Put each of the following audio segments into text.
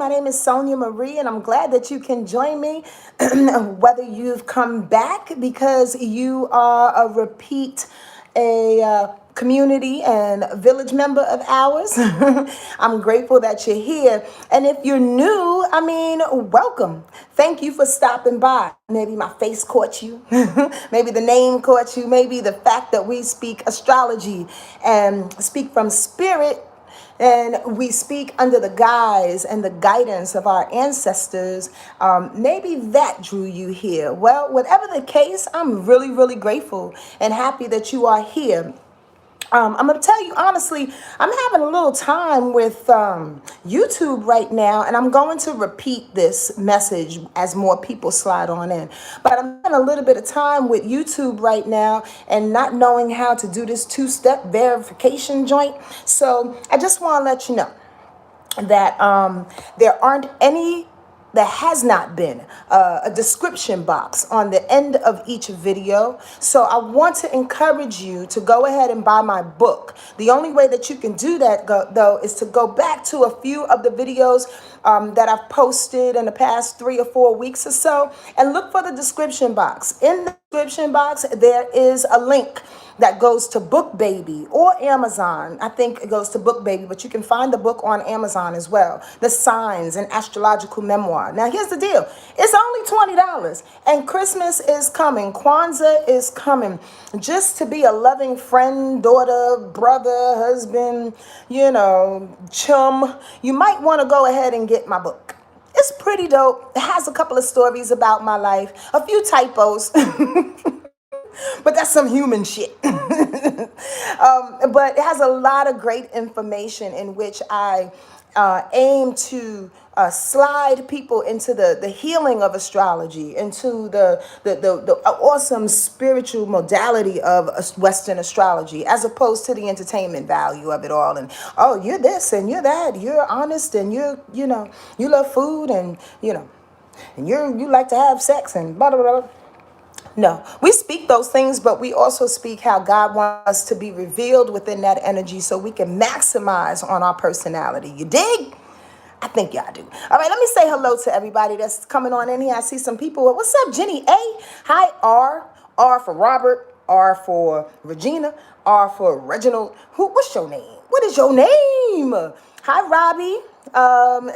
My name is Sonia Marie, and I'm glad that you can join me. Whether you've come back because you are a repeat, community and village member of ours, I'm grateful that you're here. And if you're new, welcome. Thank you for stopping by. Maybe my face caught you, maybe the name caught you, maybe the fact that we speak astrology and speak from spirit, and we speak under the guise and the guidance of our ancestors. Maybe that drew you here. Well, whatever the case, I'm really, really grateful and happy that you are here. I'm going to tell you honestly, I'm having a little time with YouTube right now, and I'm going to repeat this message as more people slide on in. But I'm having a little bit of time with YouTube right now and not knowing how to do this two-step verification joint. So I just want to let you know that there has not been a description box on the end of each video. So I want to encourage you to go ahead and buy my book. The only way that you can do that, though, is to go back to a few of the videos that I've posted in the past 3 or 4 weeks or so, and look for the description box. In the description box, there is a link that goes to BookBaby or Amazon. I think it goes to BookBaby, but you can find the book on Amazon as well. The Signs and Astrological Memoir. Now, here's the deal. It's only $20, and Christmas is coming. Kwanzaa is coming. Just to be a loving friend, daughter, brother, husband, chum, you might want to go ahead and get my book. It's pretty dope. It has a couple of stories about my life, a few typos. But that's some human shit. But it has a lot of great information in which I aim to slide people into the healing of astrology, into the awesome spiritual modality of Western astrology, as opposed to the entertainment value of it all. And, oh, you're this and you're that, you're honest and you love food and, and you like to have sex and blah, blah, blah. No, we speak those things, but we also speak how God wants us to be revealed within that energy so we can maximize on our personality. You dig? I think y'all do. All right, let me say hello to everybody that's coming on in here. I see some people. What's up, Jenny A? Hi, R. R for Robert. R for Regina. R for Reginald. What's your name? What is your name? Hi, Robbie.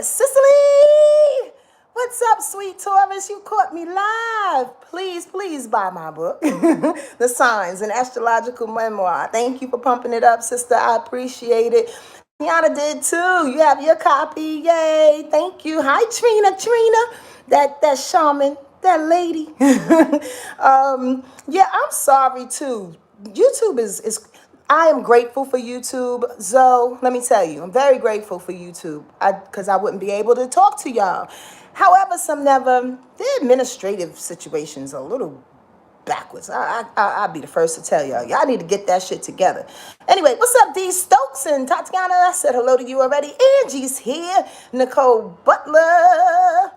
Sicily. What's up, sweet Taurus? You caught me live. Please buy my book, The Signs and Astrological Memoir. Thank you for pumping it up, sister. I appreciate it. Tiana did too. You have your copy. Yay. Thank you. Hi, Trina. That shaman, that lady. Yeah, I'm sorry too. YouTube is I am grateful for YouTube. Zoe, let me tell you, I'm very grateful for YouTube because I wouldn't be able to talk to y'all. However, the administrative situation's a little backwards. I'll be the first to tell y'all. Y'all need to get that shit together. Anyway, what's up, D Stokes and Tatiana? I said hello to you already. Angie's here. Nicole Butler.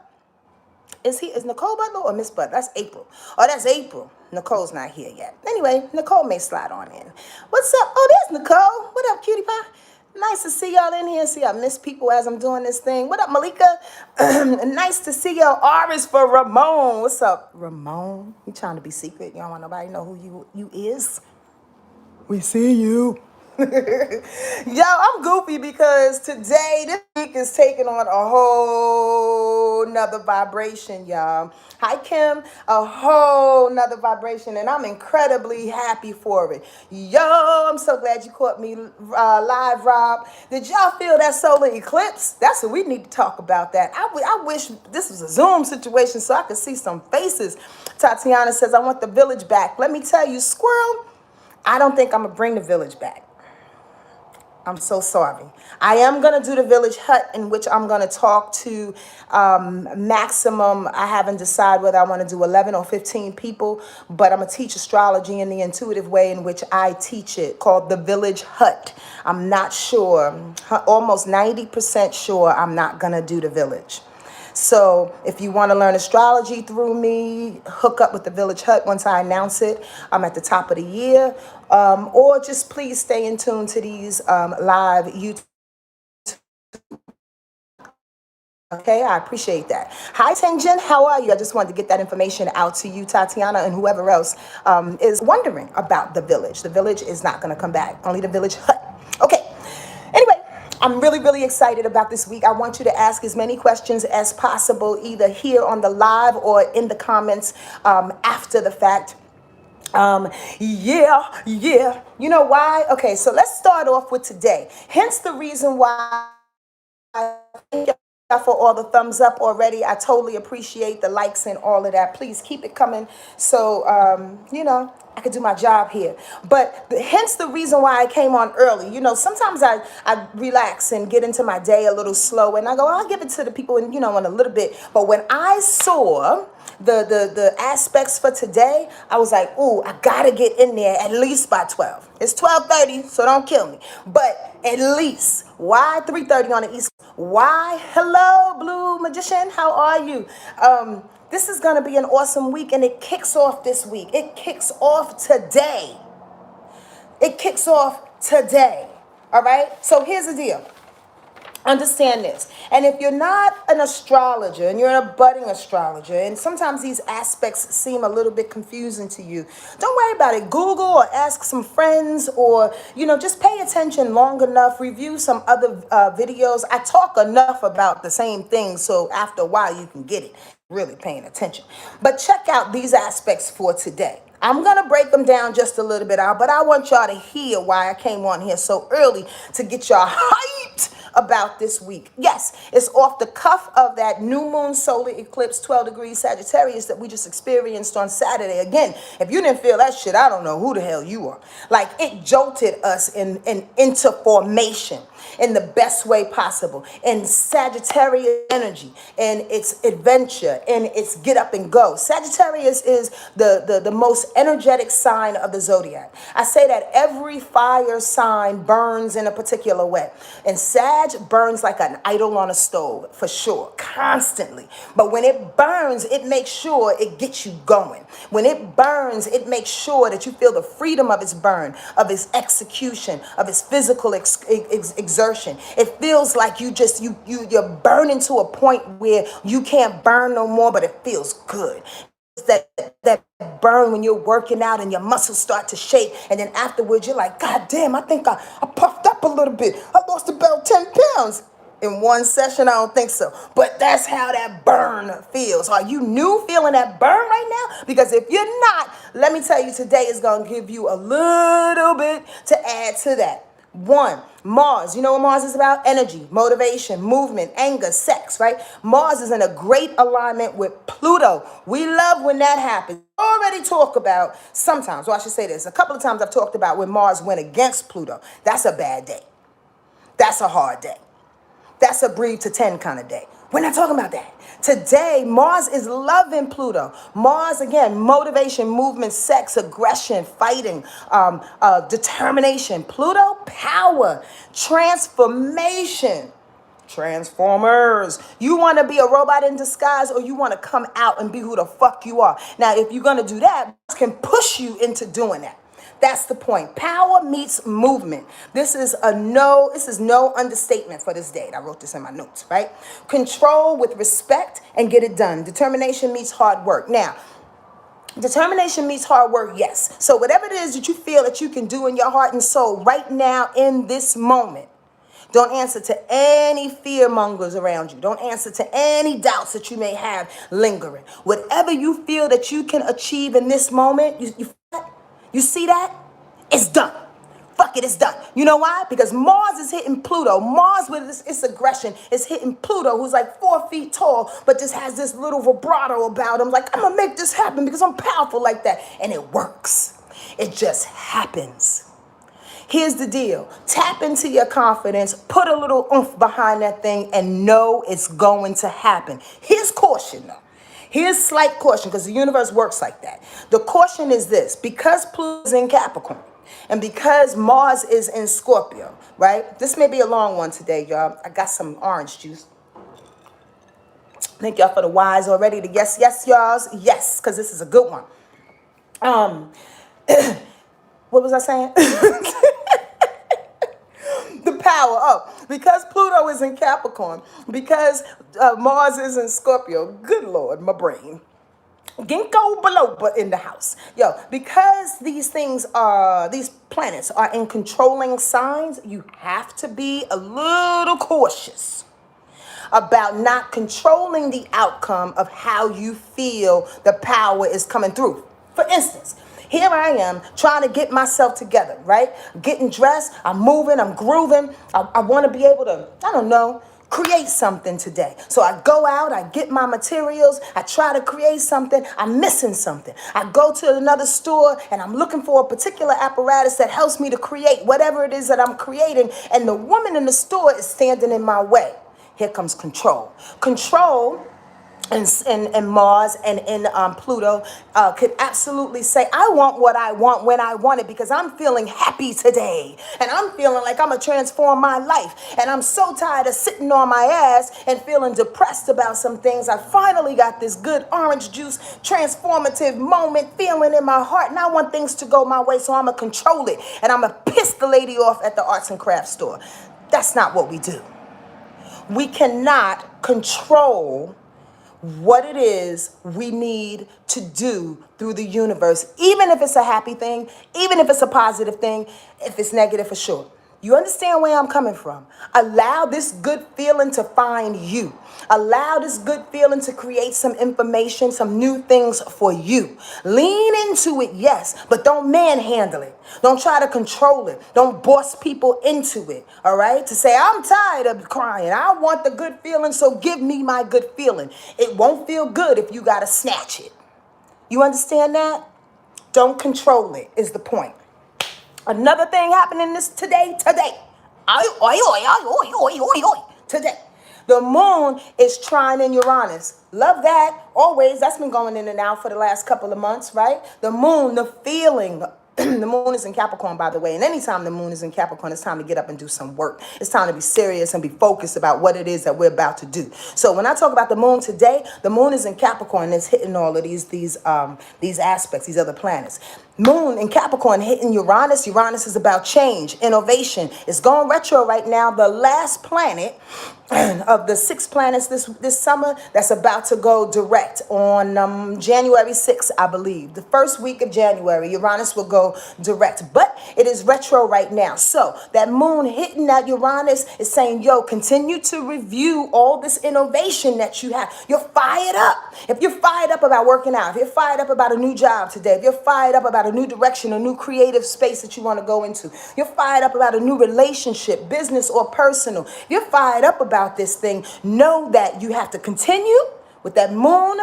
Is Nicole Butler or Miss Butler? That's April. Oh, that's April. Nicole's not here yet. Anyway, Nicole may slide on in. What's up? Oh, there's Nicole. What up, cutie pie? Nice to see y'all in here. See, I miss people as I'm doing this thing. What up, Malika? Nice to see y'all. R is for Ramon. What's up, Ramon? You trying to be secret? You don't want nobody to know who you is? We see you. Yo, I'm goofy because today, this week is taking on a whole nother vibration, y'all. Hi, Kim. A whole nother vibration, and I'm incredibly happy for it. Yo, I'm so glad you caught me live, Rob. Did y'all feel that solar eclipse? That's what we need to talk about that. I wish this was a Zoom situation so I could see some faces. Tatiana says, I want the village back. Let me tell you, squirrel, I don't think I'm going to bring the village back. I'm so sorry. I am going to do the village hut in which I'm going to talk to maximum. I haven't decided whether I want to do 11 or 15 people, but I'm going to teach astrology in the intuitive way in which I teach it, called the village hut. I'm not sure, almost 90% sure I'm not going to do the village. So if you want to learn astrology through me, hook up with the Village Hut once I announce it. I'm at the top of the year. Or just please stay in tune to these live YouTube Okay, I appreciate that. Hi, Tenjin. How are you? I just wanted to get that information out to you, Tatiana, and whoever else is wondering about the village. The village is not going to come back, only the village hut. Okay. Anyway, I'm really, really excited about this week. I want you to ask as many questions as possible, either here on the live or in the comments after the fact. Yeah. You know why? Okay, so let's start off with today. Hence the reason why. Thank y'all for all the thumbs up already. I totally appreciate the likes and all of that. Please keep it coming so, I could do my job here. But hence the reason why I came on early. Sometimes I relax and get into my day a little slow and I go, I'll give it to the people in a little bit. But when I saw the aspects for today, I was like, ooh, I gotta get in there at least by 12. It's 12:30, so don't kill me. But at least. Why 3:30 on the East Coast? Why? Hello, Blue Magician. How are you? This is gonna be an awesome week, and it kicks off this week. It kicks off today. All right. So here's the deal. Understand this. And if you're not an astrologer and you're a budding astrologer, and sometimes these aspects seem a little bit confusing to you, don't worry about it. Google or ask some friends or, just pay attention long enough. Review some other videos. I talk enough about the same thing, so after a while you can get it. Really paying attention. But check out these aspects for today. I'm going to break them down just a little bit out, but I want y'all to hear why I came on here so early to get y'all hyped about this week. Yes, it's off the cuff of that new moon solar eclipse, 12 degrees Sagittarius that we just experienced on Saturday. Again, if you didn't feel that shit, I don't know who the hell you are. Like, it jolted us into formation in the best way possible, in Sagittarius energy, and its adventure, and its get up and go. Sagittarius is the most energetic sign of the zodiac. I say that every fire sign burns in a particular way, and Sag burns like an idol on a stove, for sure, constantly. But when it burns, it makes sure it gets you going. When it burns, it makes sure that you feel the freedom of its burn, of its execution, of its physical exertion. It feels like you're burning to a point where you can't burn no more, but it feels good. It's that burn when you're working out and your muscles start to shake, and then afterwards you're like, God damn, I think I puffed up a little bit. I lost about 10 pounds. In one session, I don't think so. But that's how that burn feels. Are you new feeling that burn right now? Because if you're not, let me tell you, today is going to give you a little bit to add to that. One, Mars. You know what Mars is about? Energy, motivation, movement, anger, sex, right? Mars is in a great alignment with Pluto. We love when that happens. Already talk about sometimes, or I should say this, a couple of times I've talked about when Mars went against Pluto. That's a bad day. That's a hard day. That's a breathe to 10 kind of day. We're not talking about that. Today, Mars is loving Pluto. Mars, again, motivation, movement, sex, aggression, fighting, determination. Pluto, power, transformation. Transformers. You want to be a robot in disguise, or you want to come out and be who the fuck you are? Now, if you're going to do that, Mars can push you into doing that. That's the point. Power meets movement. This is no understatement for this date. I wrote this in my notes, right? Control with respect and get it done. Determination meets hard work. Now, determination meets hard work, yes. So whatever it is that you feel that you can do in your heart and soul right now in this moment, don't answer to any fear mongers around you. Don't answer to any doubts that you may have lingering. Whatever you feel that you can achieve in this moment, you see that? It's done. Fuck it, it's done. You know why? Because Mars is hitting Pluto. Mars with its aggression is hitting Pluto, who's like 4 feet tall, but just has this little vibrato about him. Like, I'm going to make this happen because I'm powerful like that. And it works. It just happens. Here's the deal. Tap into your confidence, put a little oomph behind that thing, and know it's going to happen. Here's caution, though. Here's slight caution, because the universe works like that. The caution is this: because Pluto's in Capricorn and because Mars is in Scorpio, right? This may be a long one today, y'all. I got some orange juice. Thank y'all for the whys already. The yes, y'all. Yes, because this is a good one. What was I saying? because Pluto is in Capricorn, because Mars is in Scorpio. Good Lord, my brain. Ginkgo biloba in the house. Yo, because these planets are in controlling signs, you have to be a little cautious about not controlling the outcome of how you feel the power is coming through. For instance, here I am trying to get myself together, right? Getting dressed, I'm moving, I'm grooving. I want to be able to, I don't know, create something today. So I go out, I get my materials, I try to create something, I'm missing something. I go to another store and I'm looking for a particular apparatus that helps me to create whatever it is that I'm creating, and the woman in the store is standing in my way. Here comes control. Control and Mars and in Pluto could absolutely say, I want what I want when I want it, because I'm feeling happy today. And I'm feeling like I'm going to transform my life. And I'm so tired of sitting on my ass and feeling depressed about some things. I finally got this good orange juice, transformative moment feeling in my heart. And I want things to go my way, so I'm going to control it. And I'm going to piss the lady off at the arts and crafts store. That's not what we do. We cannot control what it is we need to do through the universe, even if it's a happy thing, even if it's a positive thing, if it's negative, for sure. You understand where I'm coming from? Allow this good feeling to find you. Allow this good feeling to create some information, some new things for you. Lean into it, yes, but don't manhandle it. Don't try to control it. Don't boss people into it, all right? To say, I'm tired of crying. I want the good feeling, so give me my good feeling. It won't feel good if you got to snatch it. You understand that? Don't control it is the point. Another thing happening today. Today. The moon is trine in Uranus. Love that. Always. That's been going in and out for the last couple of months, right? The moon, the feeling. The moon is in Capricorn, by the way. And anytime the moon is in Capricorn, it's time to get up and do some work. It's time to be serious and be focused about what it is that we're about to do. So when I talk about the moon today, the moon is in Capricorn and it's hitting all of these aspects, these other planets. Moon in Capricorn hitting Uranus. Uranus is about change, innovation. It's going retro right now. The last planet of the 6 planets this summer that's about to go direct on January 6th, I believe. The first week of January, Uranus will go direct. But it is retro right now. So that moon hitting that Uranus is saying, yo, continue to review all this innovation that you have. You're fired up. If you're fired up about working out, if you're fired up about a new job today, if you're fired up about a new direction, a new creative space that you want to go into, you're fired up about a new relationship, business or personal, you're fired up about this thing, know that you have to continue with that moon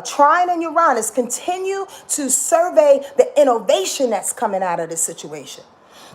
trine in Uranus. Continue to survey the innovation that's coming out of this situation.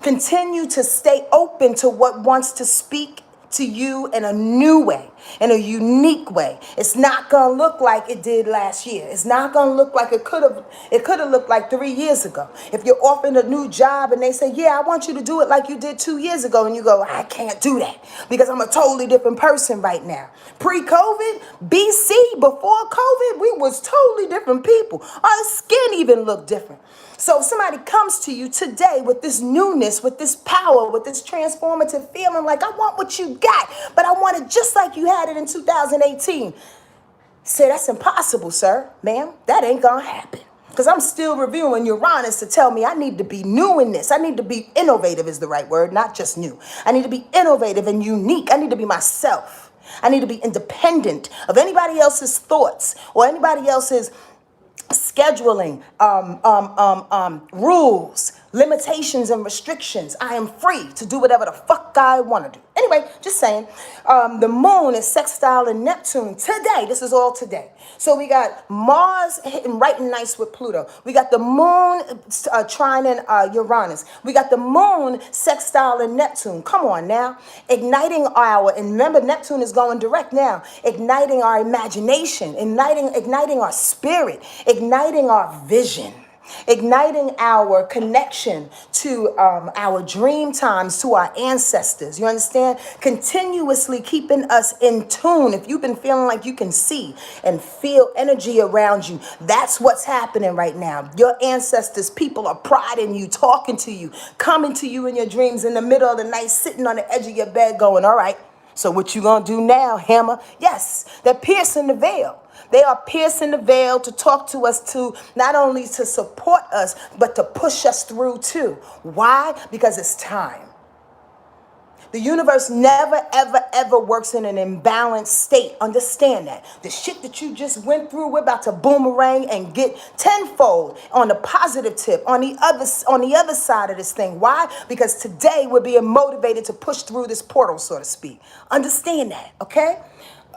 Continue to stay open to what wants to speak to you in a new way, in a unique way. It's not gonna look like it did last year. It's not gonna look like it could have looked like 3 years ago. If you're offered a new job and they say, yeah, I want you to do it like you did 2 years ago, and you go, I can't do that because I'm a totally different person right now. Pre-COVID, BC, before COVID, we was totally different people. Our skin even looked different. So if somebody comes to you today with this newness, with this power, with this transformative feeling, like I want what you got, but I want it just like you had it in 2018. Say, that's impossible, sir, ma'am. That ain't gonna happen. Because I'm still reviewing Uranus to tell me I need to be new in this. I need to be innovative is the right word, not just new. I need to be innovative and unique. I need to be myself. I need to be independent of anybody else's thoughts or anybody else's scheduling, rules, limitations, and restrictions. I am free to do whatever the fuck I want to do. Anyway, just saying, the moon is sextile in Neptune today. This is all today. So we got Mars hitting right and nice with Pluto. We got the moon trine in Uranus. We got the moon sextile in Neptune. Come on now. Igniting and remember, Neptune is going direct now. Igniting our imagination, igniting our spirit, igniting our vision. igniting our connection to our dream times, to our ancestors. You understand? Continuously keeping us in tune. If you've been feeling like you can see and feel energy around you, that's what's happening right now. Your ancestors, people are prodding you, talking to you, coming to you in your dreams in the middle of the night, sitting on the edge of your bed going, all right, so what you gonna do now, Hammer? Yes, they're piercing the veil. They are piercing the veil to talk to us, to not only to support us, but to push us through too. Why? Because it's time. The universe never, ever, ever works in an imbalanced state. Understand that. The shit that you just went through, we're about to boomerang and get tenfold on the positive tip, on the other side of this thing. Why? Because today we're being motivated to push through this portal, so to speak. Understand that, okay?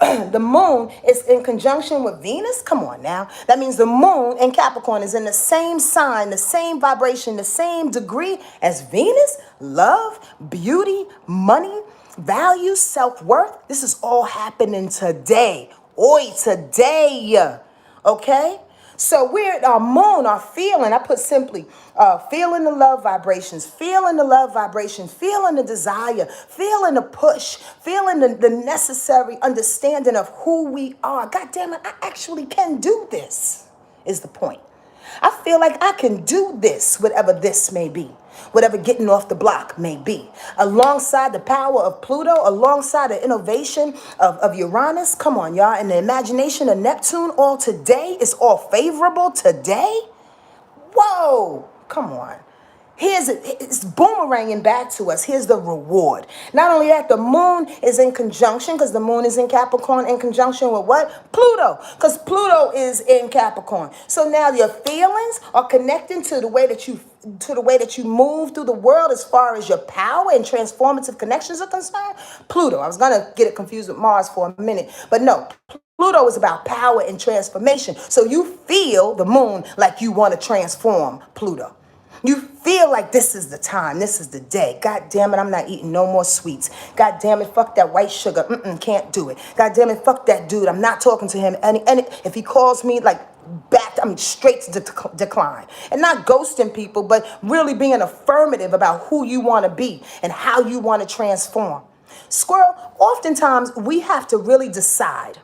The moon is in conjunction with Venus. Come on now. That means the moon in Capricorn is in the same sign, the same vibration, the same degree as Venus. Love, beauty, money, value, self-worth. This is all happening today. Oi, today. Okay? So we're at our moon, our feeling. I put simply, feeling the love vibrations, feeling the love vibrations, feeling the desire, feeling the push, feeling the necessary understanding of who we are. God damn it, I actually can do this, is the point. I feel like I can do this, whatever this may be, whatever getting off the block may be. Alongside the power of Pluto, alongside the innovation of Uranus, come on, y'all, and the imagination of Neptune, all today is all favorable today. Whoa, come on. It's boomeranging back to us. Here's the reward. Not only that, the moon is in conjunction, because the moon is in Capricorn, in conjunction with what? Pluto, because Pluto is in Capricorn. So now your feelings are connecting to the way that you move through the world as far as your power and transformative connections are concerned. Pluto. I was gonna get it confused with Mars for a minute, but no. Pluto is about power and transformation. So you feel the moon like you want to transform Pluto. You feel like this is the time, this is the day. God damn it, I'm not eating no more sweets. God damn it, fuck that white sugar. Can't do it. God damn it, fuck that dude. I'm not talking to him. And if he calls me, like, back, I'm straight to decline. And not ghosting people, but really being affirmative about who you want to be and how you want to transform. Squirrel, oftentimes we have to really decide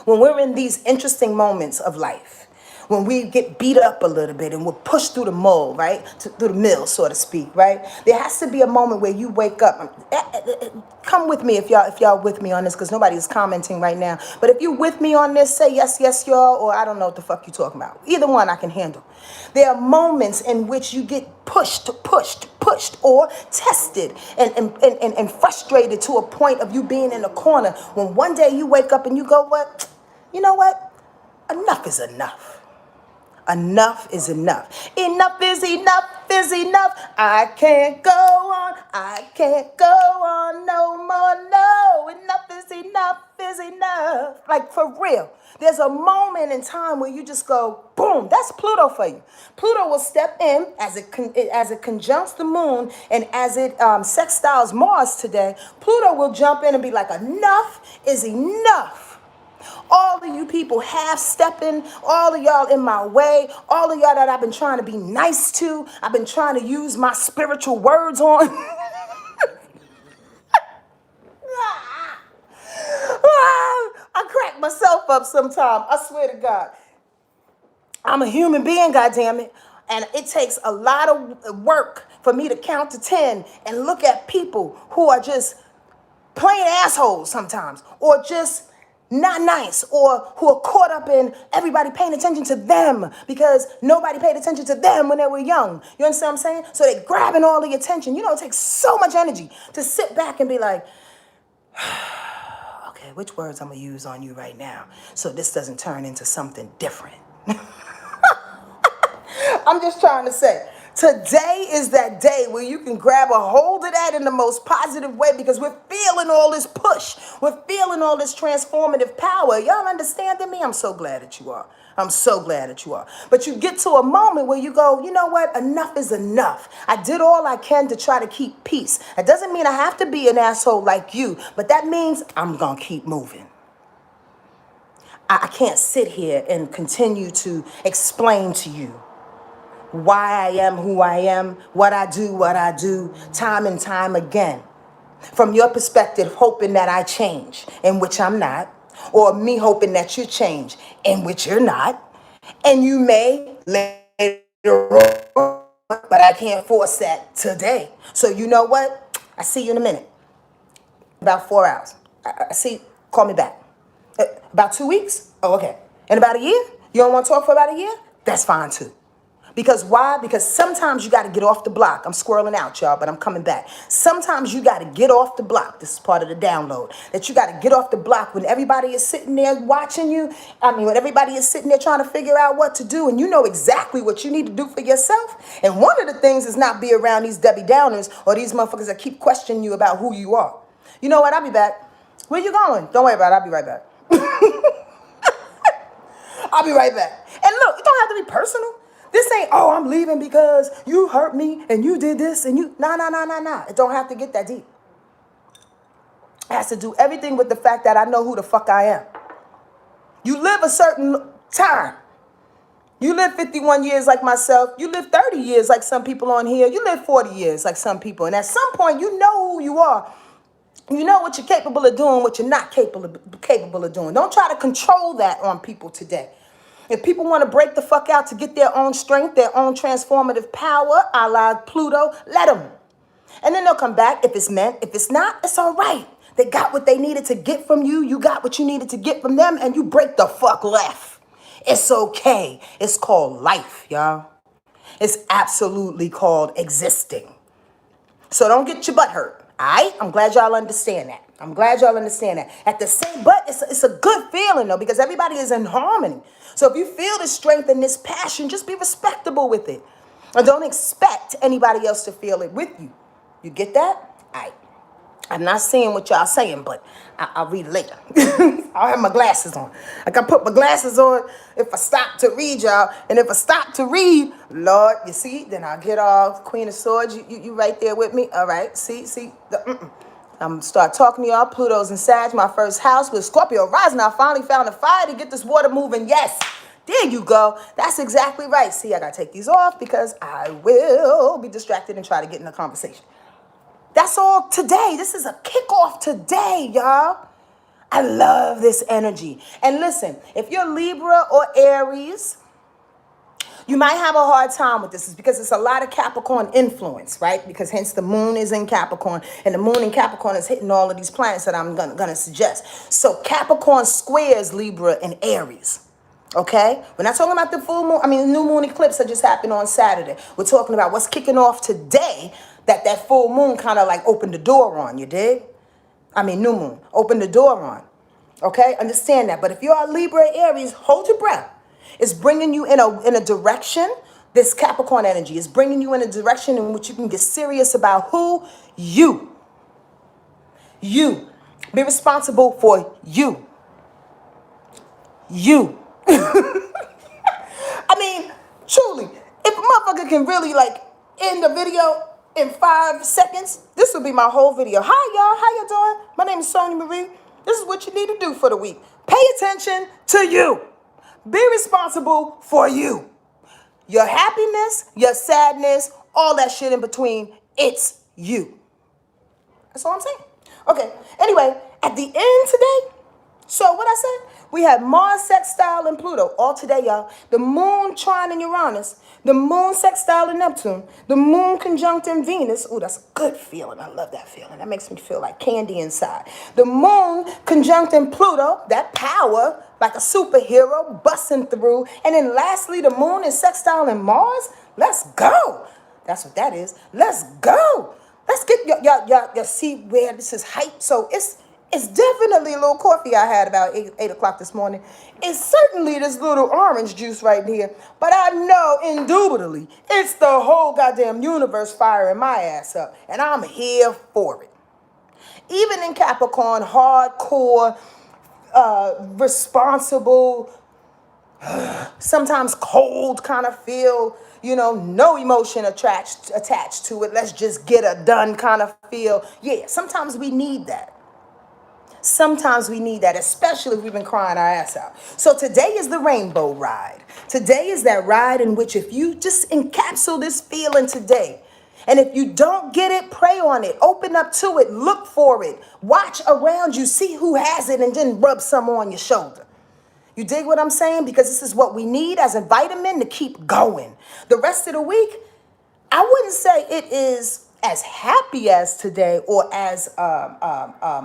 when we're in these interesting moments of life, when we get beat up a little bit and we're pushed through the mold, right? Through the mill, so to speak, right? There has to be a moment where you wake up. Come with me if y'all with me on this, because nobody's commenting right now. But if you with me on this, say yes, yes, y'all, or I don't know what the fuck you talking about. Either one I can handle. There are moments in which you get pushed, or tested and frustrated to a point of you being in a corner, when one day you wake up and you go, what? You know what? Enough is enough. Enough is enough. Enough is enough is enough. I can't go on. I can't go on no more. No, enough is enough. Like, for real. There's a moment in time where you just go, boom, that's Pluto for you. Pluto will step in as it conjuncts the moon, and as it sextiles Mars today. Pluto will jump in and be like, enough is enough. All of you people half-stepping, all of y'all in my way, all of y'all that I've been trying to be nice to, I've been trying to use my spiritual words on. I crack myself up sometimes, I swear to God. I'm a human being, goddammit, and it takes a lot of work for me to count to 10 and look at people who are just plain assholes sometimes, or just not nice, or who are caught up in everybody paying attention to them because nobody paid attention to them when they were young. You understand what I'm saying? So they're grabbing all the attention. You know, it takes so much energy to sit back and be like, okay, which words I'm going to use on you right now so this doesn't turn into something different. I'm just trying to say, today is that day where you can grab a hold of that in the most positive way, because we're feeling all this push. We're feeling all this transformative power. Y'all understanding me? I'm so glad that you are. I'm so glad that you are. But you get to a moment where you go, you know what? Enough is enough. I did all I can to try to keep peace. That doesn't mean I have to be an asshole like you, but that means I'm going to keep moving. I can't sit here and continue to explain to you why I am who I am, what I do, time and time again. From your perspective, hoping that I change, in which I'm not, or me hoping that you change, in which you're not. And you may later on, but I can't force that today. So you know what? I see you in a minute. About 4 hours. I see, call me back. About 2 weeks? Oh, okay. In about a year? You don't want to talk for about a year? That's fine too. Because why? Because sometimes you got to get off the block. I'm squirreling out, y'all, but I'm coming back. Sometimes you got to get off the block. This is part of the download. That you got to get off the block when everybody is sitting there watching you. When everybody is sitting there trying to figure out what to do, and you know exactly what you need to do for yourself. And one of the things is not be around these Debbie Downers or these motherfuckers that keep questioning you about who you are. You know what? I'll be back. Where you going? Don't worry about it. I'll be right back. I'll be right back. And look, it don't have to be personal. This ain't, oh, I'm leaving because you hurt me and you did this and you, nah. It don't have to get that deep. It has to do everything with the fact that I know who the fuck I am. You live a certain time. You live 51 years like myself. You live 30 years like some people on here. You live 40 years like some people. And at some point, you know who you are. You know what you're capable of doing, what you're not capable of doing. Don't try to control that on people today. If people want to break the fuck out to get their own strength, their own transformative power, a la Pluto, let them. And then they'll come back if it's meant. If it's not, it's all right. They got what they needed to get from you. You got what you needed to get from them, and you break the fuck left. It's okay. It's called life, y'all. It's absolutely called existing. So don't get your butt hurt. All right? I'm glad y'all understand that. At the same, but it's a good feeling though, because everybody is in harmony. So if you feel this strength and this passion, just be respectable with it. And don't expect anybody else to feel it with you. You get that? All right. I'm not saying what y'all saying, but I'll read it later. I'll have my glasses on. I can put my glasses on if I stop to read, y'all. And if I stop to read, Lord, you see, then I'll get off Queen of Swords. You right there with me? All right. See. I'm going to start talking to y'all. Pluto's in Sag, my first house with Scorpio rising. I finally found a fire to get this water moving. Yes. There you go. That's exactly right. See, I got to take these off because I will be distracted and try to get in a conversation. That's all today. This is a kickoff today, y'all. I love this energy. And listen, if you're Libra or Aries, you might have a hard time with this. It's because it's a lot of Capricorn influence, right? Because hence the moon is in Capricorn, and the moon in Capricorn is hitting all of these planets that I'm gonna suggest. So Capricorn squares Libra and Aries. Okay? We're not talking about the full moon. The new moon eclipse that just happened on Saturday. We're talking about what's kicking off today that full moon kind of like opened the door on, you dig? New moon, opened the door on. Okay? Understand that. But if you're a Libra Aries, hold your breath. It's bringing you in a direction, this Capricorn energy is bringing you in a direction in which you can get serious about who you. You. Be responsible for you. You. Truly, if a motherfucker can really end the video in 5 seconds, this will be my whole video. Hi, y'all. How you doing? My name is Sonia Marie. This is what you need to do for the week. Pay attention to you. Be responsible for you. Your happiness, your sadness, all that shit in between, it's you. That's all I'm saying. Okay. Anyway, at the end today, so what I said, we have Mars sextile and Pluto all today, y'all. The moon trine in Uranus, the moon sextile in Neptune, the moon conjunct in Venus. Ooh, that's a good feeling. I love that feeling. That makes me feel like candy inside. The moon conjunct in Pluto, that power, like a superhero busting through. And then lastly, the moon is sextile in Mars. Let's go. That's what that is. Let's go. Let's get y'all see where this is hype. So it's definitely a little coffee I had about 8 o'clock this morning. It's certainly this little orange juice right here. But I know indubitably it's the whole goddamn universe firing my ass up. And I'm here for it. Even in Capricorn, hardcore, responsible, sometimes cold kind of feel, no emotion attached to it. Let's just get it done kind of feel. Yeah, sometimes we need that. Sometimes we need that, especially if we've been crying our ass out. So today is the rainbow ride. Today is that ride in which if you just encapsulate this feeling today, and if you don't get it, pray on it, open up to it, look for it, watch around you, see who has it, and then rub some on your shoulder. You dig what I'm saying? Because this is what we need as a vitamin to keep going. The rest of the week, I wouldn't say it is as happy as today or as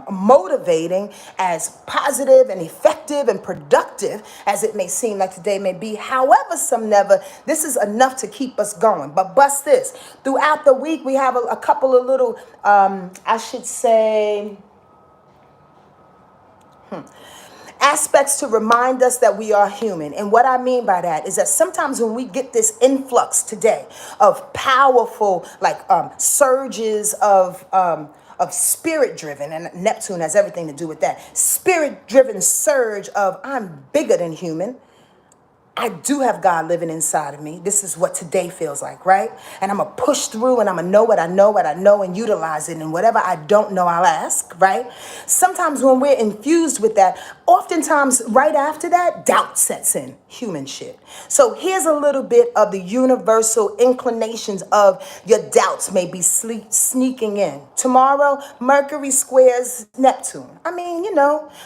motivating, as positive and effective and productive as it may seem like today may be. However, this is enough to keep us going. But bust this. Throughout the week, we have a couple of little, aspects to remind us that we are human. And what I mean by that is that sometimes when we get this influx today of powerful, surges of spirit driven, and Neptune has everything to do with that, spirit driven surge of I'm bigger than human. I do have God living inside of me. This is what today feels like, right? And I'm going to push through and I'm going to know what I know, and utilize it. And whatever I don't know, I'll ask, right? Sometimes when we're infused with that, oftentimes right after that, doubt sets in. Human shit. So here's a little bit of the universal inclinations of your doubts may be sneaking in. Tomorrow, Mercury squares Neptune.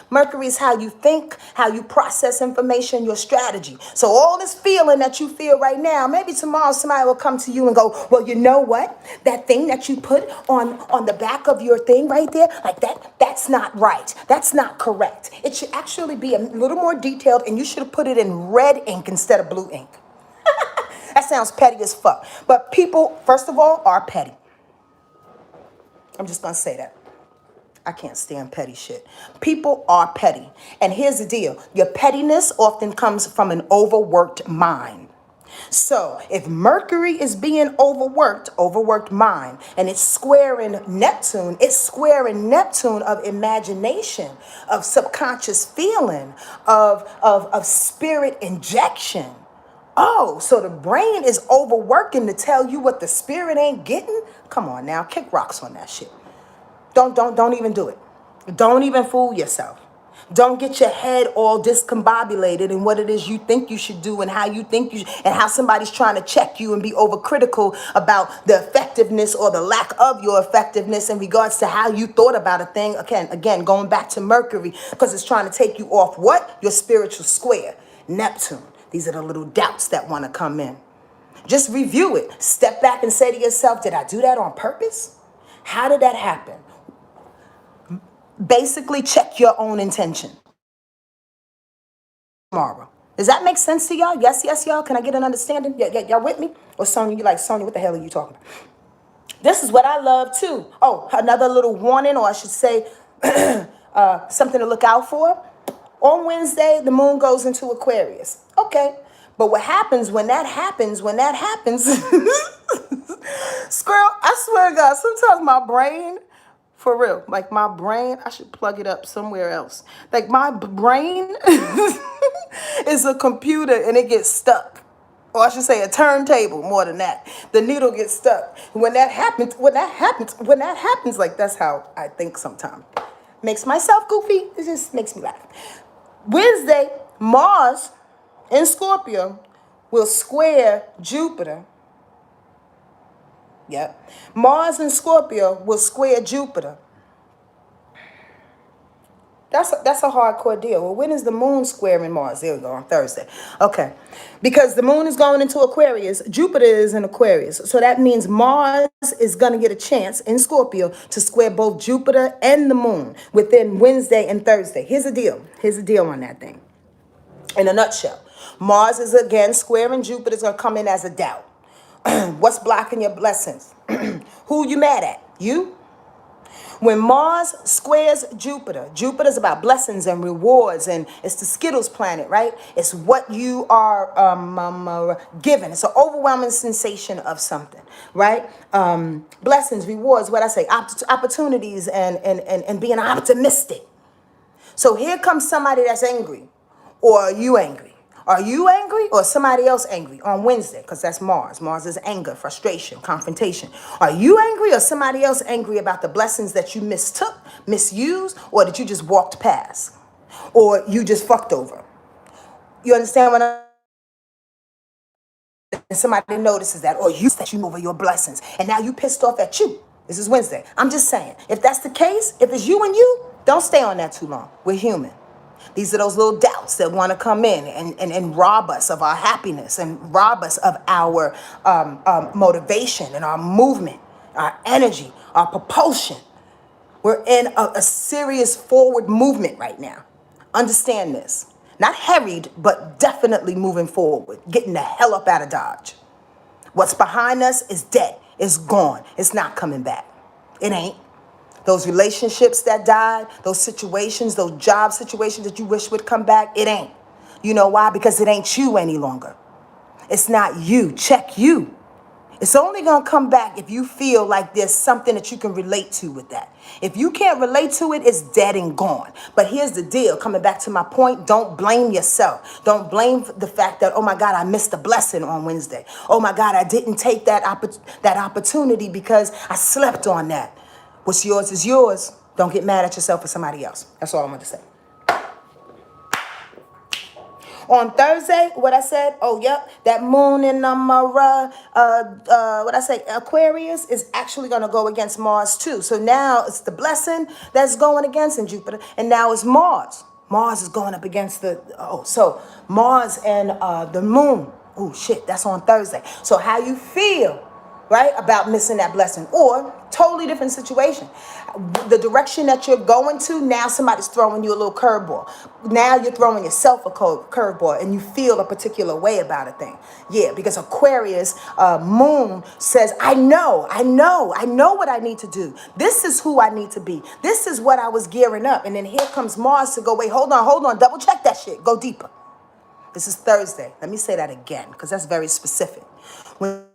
Mercury is how you think, how you process information, your strategy. So all this feeling that you feel right now, maybe tomorrow somebody will come to you and go, well, you know what? That thing that you put on the back of your thing right there, like that's not right. That's not correct. It should actually be a little more detailed, and you should have put it in red ink instead of blue ink. That sounds petty as fuck. But people, first of all, are petty. I'm just going to say that. I can't stand petty shit. People are petty. And here's the deal. Your pettiness often comes from an overworked mind. So if Mercury is being overworked mind, and it's squaring Neptune of imagination, of subconscious feeling, of spirit injection. Oh, so the brain is overworking to tell you what the spirit ain't getting? Come on now, kick rocks on that shit. Don't even do it. Don't even fool yourself. Don't get your head all discombobulated in what it is you think you should do and how you think and how somebody's trying to check you and be overcritical about the effectiveness or the lack of your effectiveness in regards to how you thought about a thing. Again, going back to Mercury, because it's trying to take you off what? Your spiritual square, Neptune. These are the little doubts that want to come in. Just review it. Step back and say to yourself, did I do that on purpose? How did that happen? Basically, check your own intention. Tomorrow. Does that make sense to y'all? Yes, y'all. Can I get an understanding? Y'all with me? Or Sonya, you like, Sonya, what the hell are you talking about? This is what I love too. Oh, another little warning, or I should say something to look out for. On Wednesday, the moon goes into Aquarius. Okay. But what happens when that happens, squirrel, I swear to God, sometimes my brain, for real, like my brain, I should plug it up somewhere else. Like my brain is a computer and it gets stuck. Or I should say a turntable, more than that. The needle gets stuck. When that happens, like that's how I think sometimes. Makes myself goofy. It just makes me laugh. Wednesday, Mars in Scorpio will square Jupiter. Yep. Mars in Scorpio will square Jupiter. That's a hardcore deal. Well, when is the moon squaring Mars? There we go, on Thursday. Okay. Because the moon is going into Aquarius. Jupiter is in Aquarius. So that means Mars is going to get a chance in Scorpio to square both Jupiter and the moon within Wednesday and Thursday. Here's the deal. On that thing. In a nutshell, Mars is again squaring Jupiter. Is going to come in as a doubt. What's blocking your blessings? Who you mad at? You? When Mars squares Jupiter's about blessings and rewards, and it's the Skittles planet, right? It's what you are given. It's an overwhelming sensation of something, right? Blessings, rewards, what I say, opportunities, and being optimistic. So here comes somebody that's angry, or you angry. Are you angry or is somebody else angry on Wednesday? Because that's Mars. Mars is anger, frustration, confrontation. Are you angry or somebody else angry about the blessings that you mistook, misused, or that you just walked past? Or you just fucked over? You understand what I'm saying? Somebody notices that, or you that you over your blessings, and now you pissed off at you. This is Wednesday. I'm just saying, if that's the case, if it's you and you, don't stay on that too long. We're human. These are those little doubts that want to come in and rob us of our happiness and rob us of our motivation and our movement, our energy, our propulsion. We're in a serious forward movement right now. Understand this. Not harried, but definitely moving forward, getting the hell up out of Dodge. What's behind us is dead. It's gone. It's not coming back. It ain't. Those relationships that died, those situations, those job situations that you wish would come back, it ain't. You know why? Because it ain't you any longer. It's not you. Check you. It's only going to come back if you feel like there's something that you can relate to with that. If you can't relate to it, it's dead and gone. But here's the deal. Coming back to my point, don't blame yourself. Don't blame the fact that, oh my God, I missed a blessing on Wednesday. Oh my God, I didn't take that opportunity because I slept on that. What's yours is yours. Don't get mad at yourself or somebody else. That's all I'm going to say. On Thursday, what I said, oh, yep, that moon in what I say, Aquarius is actually going to go against Mars too. So now it's the blessing that's going against in Jupiter, and now it's Mars. Mars is going up against so Mars and the moon. Oh, shit, that's on Thursday. So how you feel, right, about missing that blessing, or totally different situation. The direction that you're going to, now somebody's throwing you a little curveball. Now you're throwing yourself a curveball and you feel a particular way about a thing. Yeah, because Aquarius moon says, I know what I need to do. This is who I need to be. This is what I was gearing up. And then here comes Mars to go, wait, hold on, double check that shit. Go deeper. This is Thursday. Let me say that again, because that's very specific. When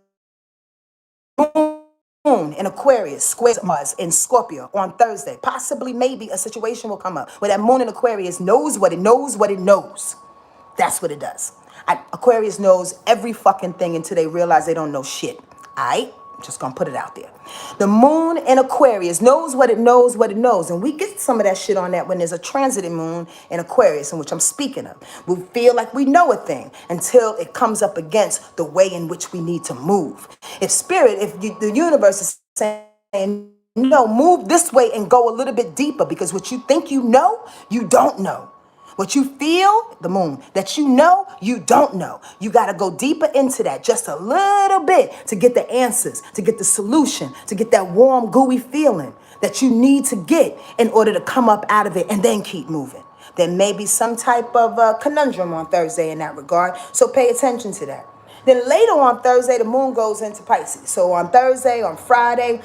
moon in Aquarius squares Mars in Scorpio on Thursday, possibly maybe a situation will come up where that moon in Aquarius knows what it knows what it knows. That's what it does. Aquarius knows every fucking thing until they realize they don't know shit. All right? Just gonna put it out there. The moon in Aquarius knows what it knows what it knows. And we get some of that shit on that when there's a transiting moon in Aquarius, in which I'm speaking of. We feel like we know a thing until it comes up against the way in which we need to move. The universe is saying, no, move this way and go a little bit deeper, because what you think you know, you don't know. What you feel, the moon, that you know, you don't know. You got to go deeper into that just a little bit to get the answers, to get the solution, to get that warm, gooey feeling that you need to get in order to come up out of it and then keep moving. There may be some type of conundrum on Thursday in that regard, so pay attention to that. Then later on Thursday, the moon goes into Pisces. So on Thursday, on Friday,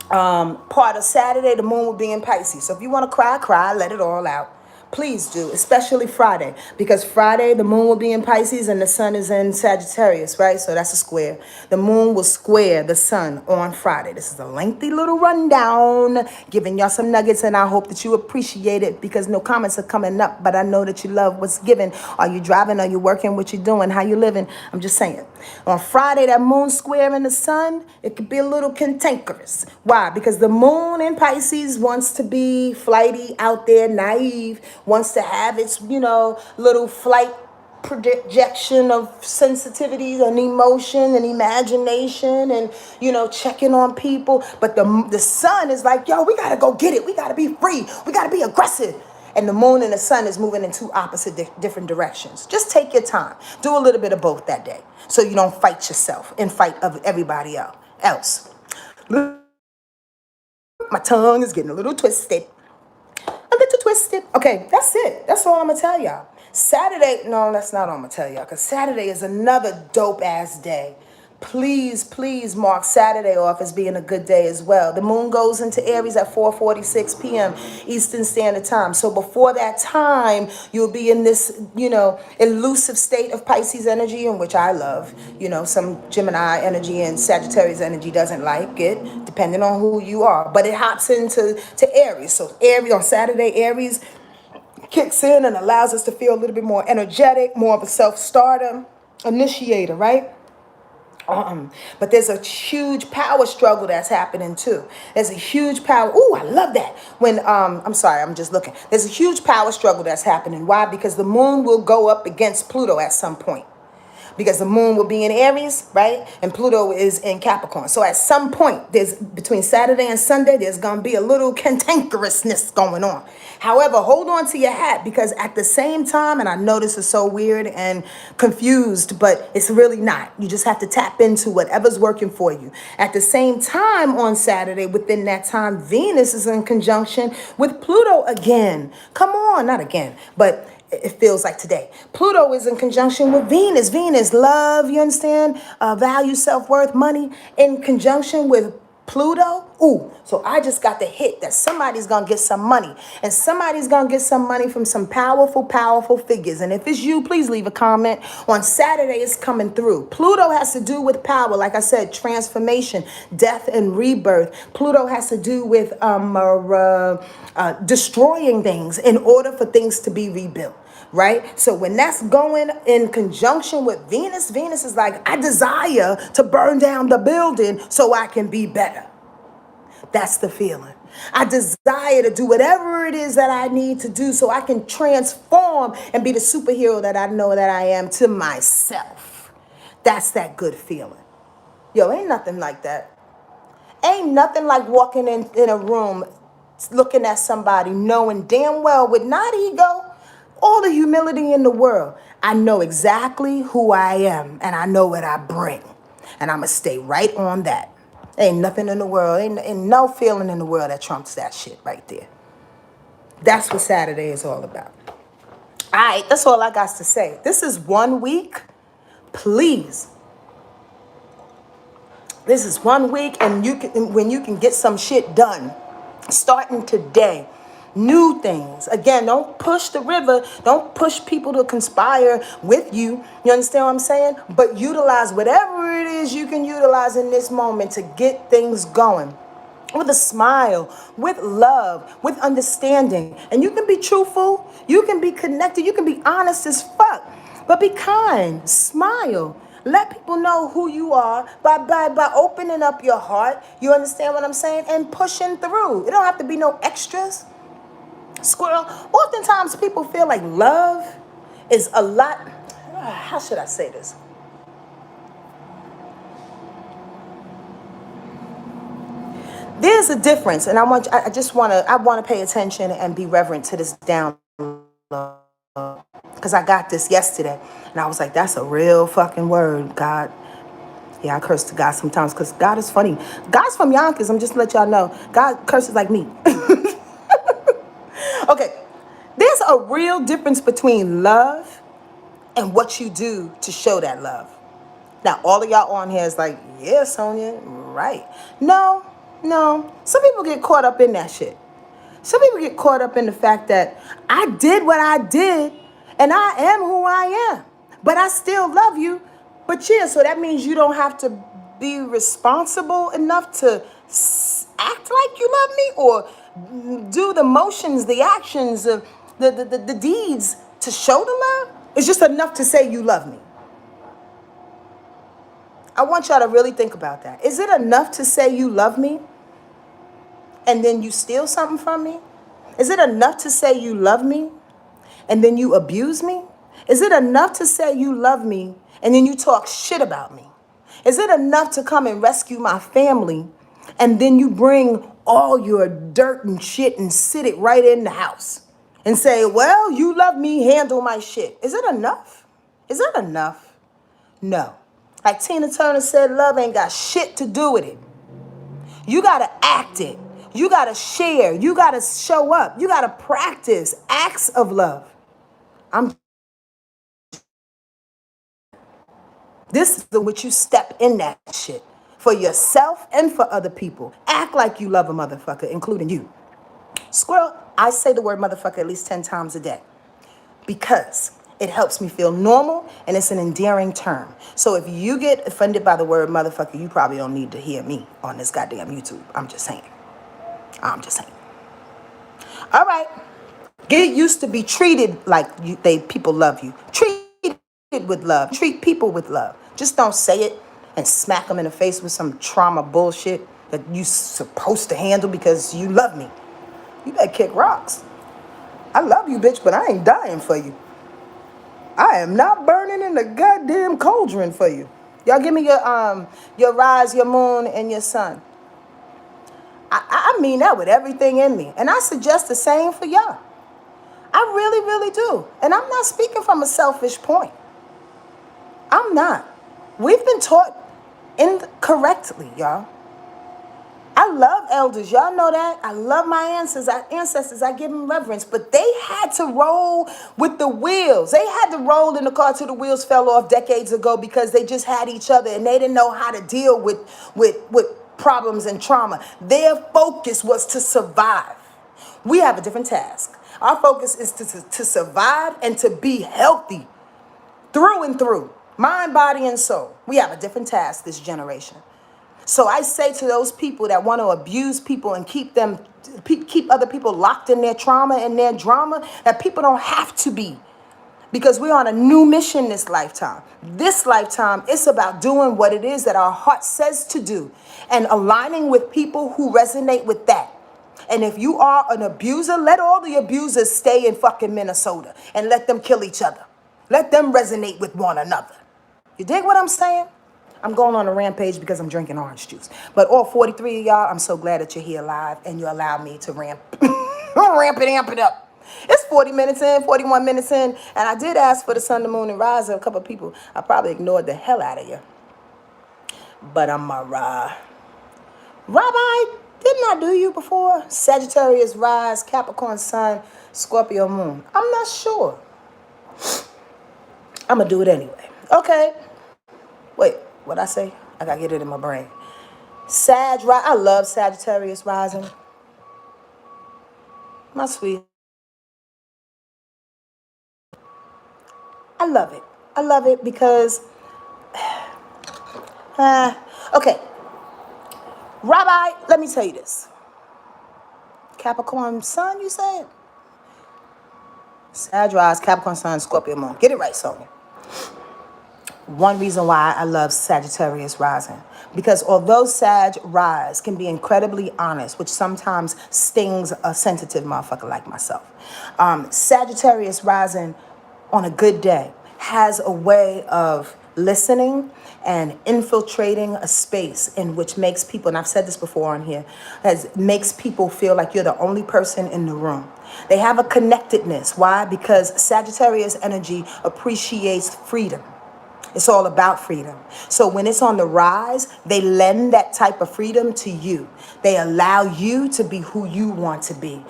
part of Saturday, the moon will be in Pisces. So if you want to cry, let it all out. Please do, especially Friday, because Friday the moon will be in Pisces and the sun is in Sagittarius, right? So that's a square. The moon will square the sun on Friday. This is a lengthy little rundown, giving y'all some nuggets, and I hope that you appreciate it, because no comments are coming up, but I know that you love what's given. Are you driving? Are you working? What you doing? How you living? I'm just saying. On Friday, that moon square in the sun, it could be a little cantankerous. Why? Because the moon in Pisces wants to be flighty, out there, naive, wants to have its, little flight projection of sensitivities and emotion and imagination and, checking on people. But the sun is like, yo, we got to go get it. We got to be free. We got to be aggressive. And the moon and the sun is moving in two opposite different directions. Just take your time. Do a little bit of both that day so you don't fight yourself and fight of everybody else. My tongue is getting a little twisted. Okay, that's it. That's all I'm going to tell y'all. Saturday, no, that's not all I'm going to tell y'all, because Saturday is another dope-ass day. Please mark Saturday off as being a good day as well. The moon goes into Aries at 4:46 p.m. Eastern Standard Time. So before that time, you'll be in this, elusive state of Pisces energy, in which I love. Some Gemini energy and Sagittarius energy doesn't like it, depending on who you are. But it hops into Aries. So Aries on Saturday, Aries kicks in and allows us to feel a little bit more energetic, more of a self-starter, initiator, right? But there's a huge power struggle that's happening too. There's a huge power. Ooh, I love that. When I'm sorry, I'm just looking. There's a huge power struggle that's happening. Why? Because the moon will go up against Pluto at some point. Because the moon will be in Aries, right? And Pluto is in Capricorn. So at some point, there's between Saturday and Sunday, there's going to be a little cantankerousness going on. However, hold on to your hat, because at the same time, and I know this is so weird and confused, but it's really not. You just have to tap into whatever's working for you. At the same time on Saturday, within that time, Venus is in conjunction with Pluto again. Come on, not again, but it feels like today. Pluto is in conjunction with Venus. Venus, love, you understand? Value, self-worth, money, in conjunction with Pluto. Ooh, so I just got the hit that somebody's going to get some money. And somebody's going to get some money from some powerful, powerful figures. And if it's you, please leave a comment. On Saturday, it's coming through. Pluto has to do with power. Like I said, transformation, death, and rebirth. Pluto has to do with destroying things in order for things to be rebuilt. Right? So when that's going in conjunction with Venus, Venus is like, I desire to burn down the building so I can be better. That's the feeling. I desire to do whatever it is that I need to do so I can transform and be the superhero that I know that I am to myself. That's that good feeling. Yo, ain't nothing like that. Ain't nothing like walking in a room, looking at somebody, knowing damn well with not ego, all the humility in the world. I know exactly who I am, and I know what I bring. And I'm going to stay right on that. Ain't nothing in the world, ain't no feeling in the world that trumps that shit right there. That's what Saturday is all about. All right, that's all I got to say. This is 1 week. Please. This is 1 week, and when you can get some shit done, starting today. New things. Again, don't push the river. Don't push people to conspire with you. You understand what I'm saying? But utilize whatever it is you can utilize in this moment to get things going. With a smile, with love, with understanding. And you can be truthful. You can be connected. You can be honest as fuck. But be kind. Smile. Let people know who you are by opening up your heart. You understand what I'm saying? And pushing through. It don't have to be no extras. Squirrel. Oftentimes people feel like love is a lot. How should I say this? There's a difference, and I want to pay attention and be reverent to this download, because I got this yesterday, and I was like, that's a real fucking word, God. Yeah, I curse to God sometimes because God is funny. God's from Yonkers. I'm just to let y'all know. God curses like me. Okay, there's a real difference between love and what you do to show that love. Now, all of y'all on here is like, yeah, Sonia, right. No. Some people get caught up in that shit. Some people get caught up in the fact that I did what I did and I am who I am, but I still love you. But yeah, so that means you don't have to be responsible enough to act like you love me or do the motions, the actions, the deeds to show the love. It's just enough to say you love me. I want y'all to really think about that. Is it enough to say you love me and then you steal something from me? Is it enough to say you love me and then you abuse me? Is it enough to say you love me and then you talk shit about me? Is it enough to come and rescue my family and then you bring all your dirt and shit and sit it right in the house and say, well, you love me, handle my shit? Is it enough? Is that enough? No. Like Tina Turner said, love ain't got shit to do with it. You got to act it. You got to share. You got to show up. You got to practice acts of love. This is in which you step in that shit for yourself and for other people. Act like you love a motherfucker, including you. Squirrel, I say the word motherfucker at least 10 times a day because it helps me feel normal and it's an endearing term. So if you get offended by the word motherfucker, you probably don't need to hear me on this goddamn YouTube. I'm just saying. All right. Get used to be treated like people love you. Treat it with love. Treat people with love. Just don't say it and smack them in the face with some trauma bullshit that you supposed to handle because you love me. You better kick rocks. I love you, bitch, but I ain't dying for you. I am not burning in the goddamn cauldron for you. Y'all give me your rise, your moon, and your sun. I mean that with everything in me. And I suggest the same for y'all. I really, really do. And I'm not speaking from a selfish point. I'm not. We've been taught incorrectly, y'all. I love elders. Y'all know that. I love my ancestors. I give them reverence. But they had to roll with the wheels. They had to roll in the car till the wheels fell off decades ago because they just had each other and they didn't know how to deal with problems and trauma. Their focus was to survive. We have a different task. Our focus is to survive and to be healthy through and through. Mind, body, and soul. We have a different task this generation. So I say to those people that want to abuse people and keep other people locked in their trauma and their drama, that people don't have to be. Because we're on a new mission this lifetime. This lifetime, it's about doing what it is that our heart says to do and aligning with people who resonate with that. And if you are an abuser, let all the abusers stay in fucking Minnesota and let them kill each other. Let them resonate with one another. You dig what I'm saying? I'm going on a rampage because I'm drinking orange juice. But all 43 of y'all, I'm so glad that you're here live and you allow me to amp it up. It's 40 minutes in, 41 minutes in, and I did ask for the sun, the moon, and rise of a couple of people. I probably ignored the hell out of you. But I'm a Rabbi, didn't I do you before? Sagittarius rise, Capricorn sun, Scorpio moon. I'm not sure. I'm going to do it anyway. Okay. Wait, what'd I say? I got to get it in my brain. I love Sagittarius rising. My sweet. I love it. I love it because, okay. Rabbi, let me tell you this. Capricorn sun, you said? Sag rise, Capricorn sun, Scorpio moon. Get it right, Sonia. One reason why I love Sagittarius rising. Because although Sag rise can be incredibly honest, which sometimes stings a sensitive motherfucker like myself, Sagittarius rising on a good day has a way of listening and infiltrating a space in which makes people, and I've said this before on here, makes people feel like you're the only person in the room. They have a connectedness. Why? Because Sagittarius energy appreciates freedom. It's all about freedom. So when it's on the rise, they lend that type of freedom to you. They allow you to be who you want to be.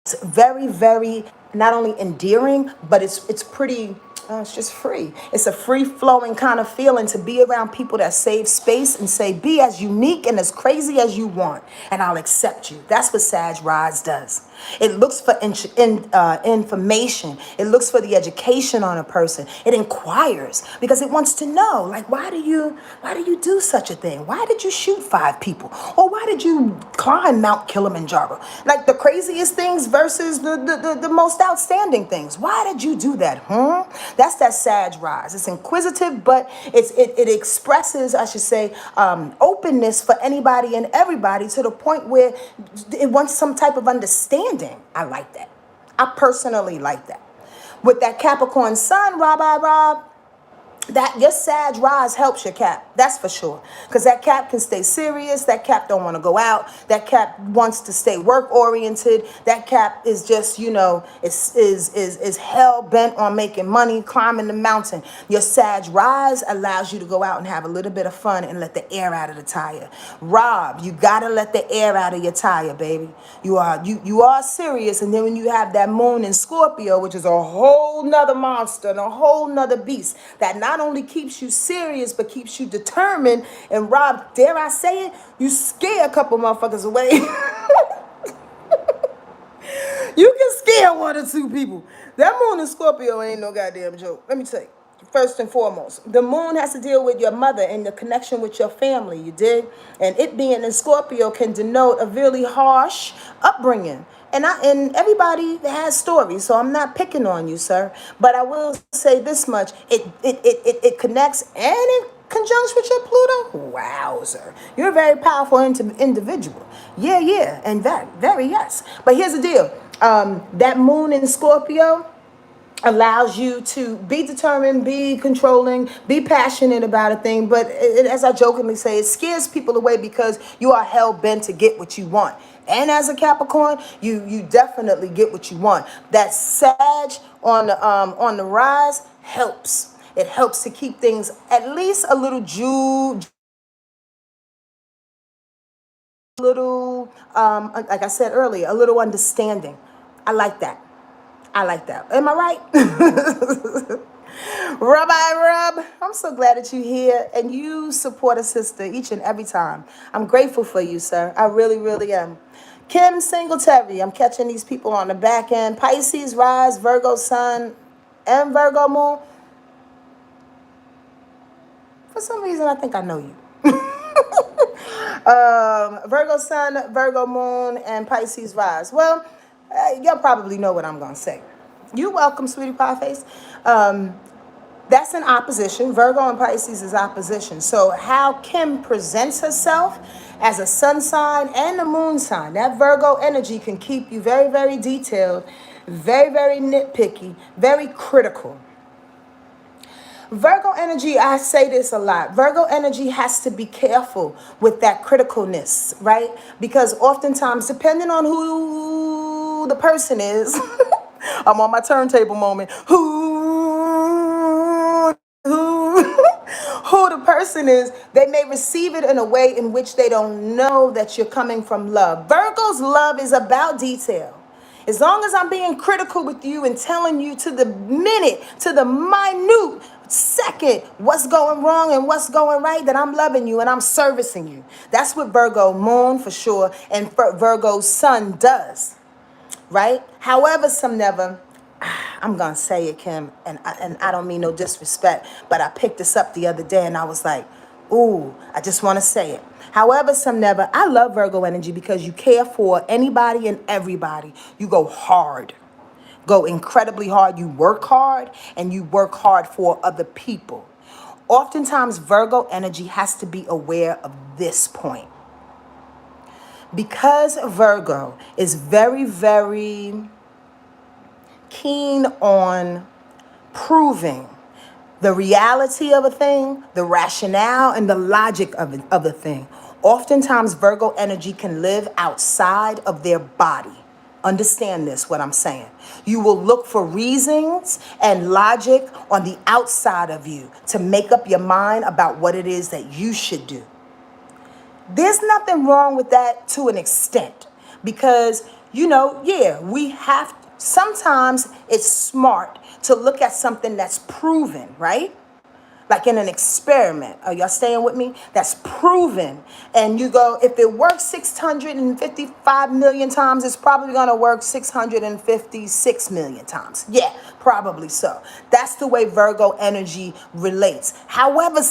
It's very, very not only endearing, but it's pretty, it's just free. It's a free-flowing kind of feeling to be around people that save space and say, be as unique and as crazy as you want, and I'll accept you. That's what Sag Rise does. It looks for information. It looks for the education on a person. It inquires because it wants to know, like, why do you do such a thing? Why did you shoot 5 people? Or why did you climb Mount Kilimanjaro? Like the craziest things versus the most outstanding things. Why did you do that? That's that Sag Rise. It's inquisitive, but it expresses, I should say, openness for anybody and everybody to the point where it wants some type of understanding. I like that. I personally like that. With that Capricorn sun, Rob, that your Sag rise helps your Cap. That's for sure. Because that Cap can stay serious. That Cap don't want to go out. That Cap wants to stay work oriented. That Cap is just, is hell bent on making money, climbing the mountain. Your Sag rise allows you to go out and have a little bit of fun and let the air out of the tire. Rob, you gotta let the air out of your tire, baby. You are serious, and then when you have that moon in Scorpio, which is a whole nother monster and a whole nother beast that not only keeps you serious, but keeps you determined. And Rob, dare I say it, you scare a couple motherfuckers away. You can scare 1 or 2 people. That moon in Scorpio ain't no goddamn joke. Let me tell you. First and foremost, the moon has to deal with your mother and the connection with your family, you dig? And it being in Scorpio can denote a really harsh upbringing. And everybody has stories, so I'm not picking on you, sir. But I will say this much: it connects and it conjuncts with your Pluto. Wowzer, you're a very powerful individual. Yeah, and very yes. But here's the deal: that moon in Scorpio allows you to be determined, be controlling, be passionate about a thing. But as I jokingly say, it scares people away because you are hell bent to get what you want. And as a Capricorn, you definitely get what you want. That Sag on the rise helps. It helps to keep things at least a little little like I said earlier, a little understanding. I like that. I like that. Am I right? Rub, I'm so glad that you're here and you support a sister each and every time. I'm grateful for you, sir. I really, really am. Kim Singletary, I'm catching these people on the back end. Pisces, Rise, Virgo, Sun, and Virgo, Moon. For some reason, I think I know you. Virgo Sun, Virgo Moon, and Pisces Rise. Well, y'all probably know what I'm going to say. You're welcome, sweetie pie face. That's an opposition. Virgo and Pisces is opposition. So how Kim presents herself as a sun sign and a moon sign, that Virgo energy can keep you very, very detailed, very, very nitpicky, very critical. Virgo energy, I say this a lot. Virgo energy has to be careful with that criticalness, right? Because oftentimes, depending on who the person is, I'm on my turntable moment. Who the person is, they may receive it in a way in which they don't know that you're coming from love. Virgo's love is about detail. As long as I'm being critical with you and telling you to the minute, to the minute second, what's going wrong and what's going right, that I'm loving you and I'm servicing you. That's what Virgo moon for sure and Virgo sun does, right? However, I'm going to say it, Kim, and I don't mean no disrespect, but I picked this up the other day and I was like, ooh, I just want to say it. However, I love Virgo energy because you care for anybody and everybody. You go hard, go incredibly hard. You work hard and you work hard for other people. Oftentimes, Virgo energy has to be aware of this point. Because Virgo is very, very keen on proving the reality of a thing, the rationale and the logic of a thing. Oftentimes, Virgo energy can live outside of their body. Understand this, what I'm saying. You will look for reasons and logic on the outside of you to make up your mind about what it is that you should do. There's nothing wrong with that to an extent because, sometimes it's smart to look at something that's proven, right? Like in an experiment. Are y'all staying with me? That's proven. And you go, if it works 655 million times, it's probably going to work 656 million times. Yeah, probably so. That's the way Virgo energy relates. However,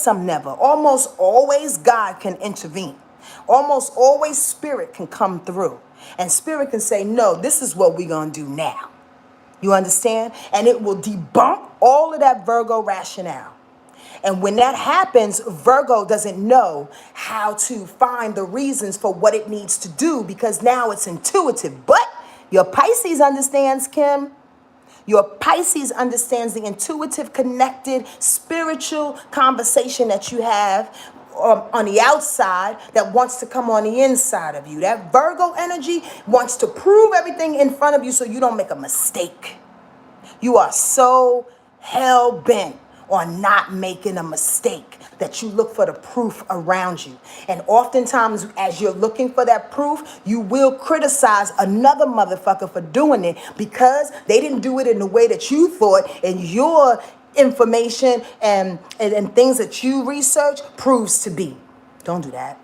almost always God can intervene. Almost always spirit can come through. And spirit can say, no, this is what we're going to do now. You understand? And it will debunk all of that Virgo rationale. And when that happens, Virgo doesn't know how to find the reasons for what it needs to do because now it's intuitive. But your Pisces understands, Kim. Your Pisces understands the intuitive, connected, spiritual conversation that you have on the outside that wants to come on the inside of you. That Virgo energy wants to prove everything in front of you so you don't make a mistake. You are so hell-bent on not making a mistake that you look for the proof around you. And oftentimes, as you're looking for that proof, you will criticize another motherfucker for doing it because they didn't do it in the way that you thought, and your information and things that you research proves to be. Don't do that.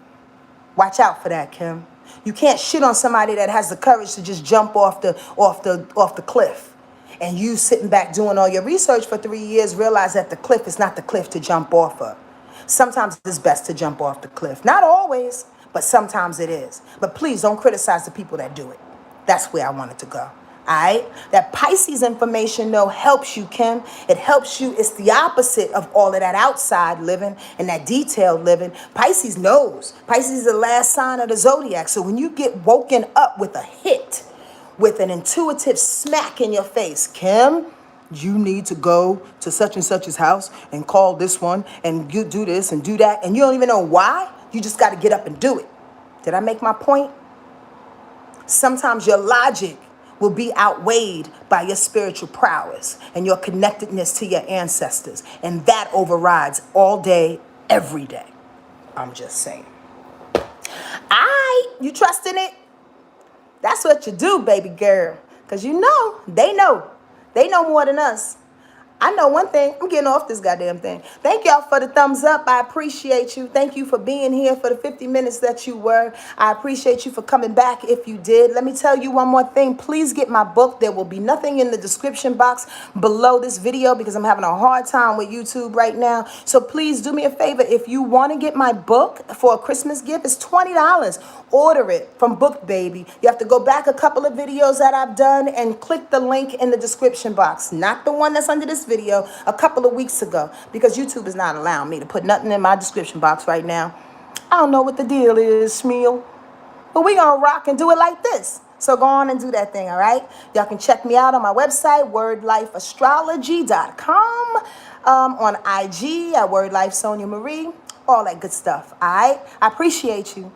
Watch out for that, Kim. You can't shit on somebody that has the courage to just jump off the cliff. And you sitting back doing all your research for 3 years, realize that the cliff is not the cliff to jump off of. Sometimes it's best to jump off the cliff. Not always, but sometimes it is. But please don't criticize the people that do it. That's where I wanted to go. All right? That Pisces information, though, helps you, Kim. It helps you. It's the opposite of all of that outside living and that detailed living. Pisces knows. Pisces is the last sign of the zodiac. So when you get woken up with a hit, with an intuitive smack in your face, Kim, you need to go to such and such's house and call this one and you do this and do that. And you don't even know why. You just got to get up and do it. Did I make my point? Sometimes your logic will be outweighed by your spiritual prowess and your connectedness to your ancestors. And that overrides all day, every day. I'm just saying. You trusting it? That's what you do, baby girl. Because you know. They know more than us. I know one thing. I'm getting off this goddamn thing. Thank y'all for the thumbs up. I appreciate you. Thank you for being here for the 50 minutes that you were. I appreciate you for coming back if you did. Let me tell you one more thing. Please get my book. There will be nothing in the description box below this video because I'm having a hard time with YouTube right now. So please do me a favor. If you want to get my book for a Christmas gift, it's $20. Order it from Book Baby. You have to go back a couple of videos that I've done and click the link in the description box. Not the one that's under this video, a couple of weeks ago, because YouTube is not allowing me to put nothing in my description box right now. I don't know what the deal is, Shmeal, but we gonna rock and do it like this. So go on and do that thing, all right? Y'all can check me out on my website, wordlifeastrology.com, on IG at wordlife Sonia Marie, all that good stuff, all right? I appreciate you.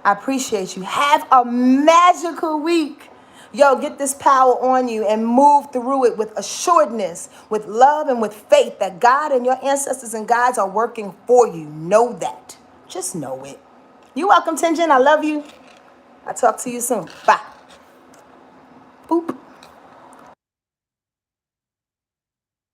I appreciate you. Have a magical week. Yo, get this power on you and move through it with assuredness, with love, and with faith that God and your ancestors and guides are working for you. Know that. Just know it. You're welcome, Tinjin. I love you. I'll talk to you soon. Bye.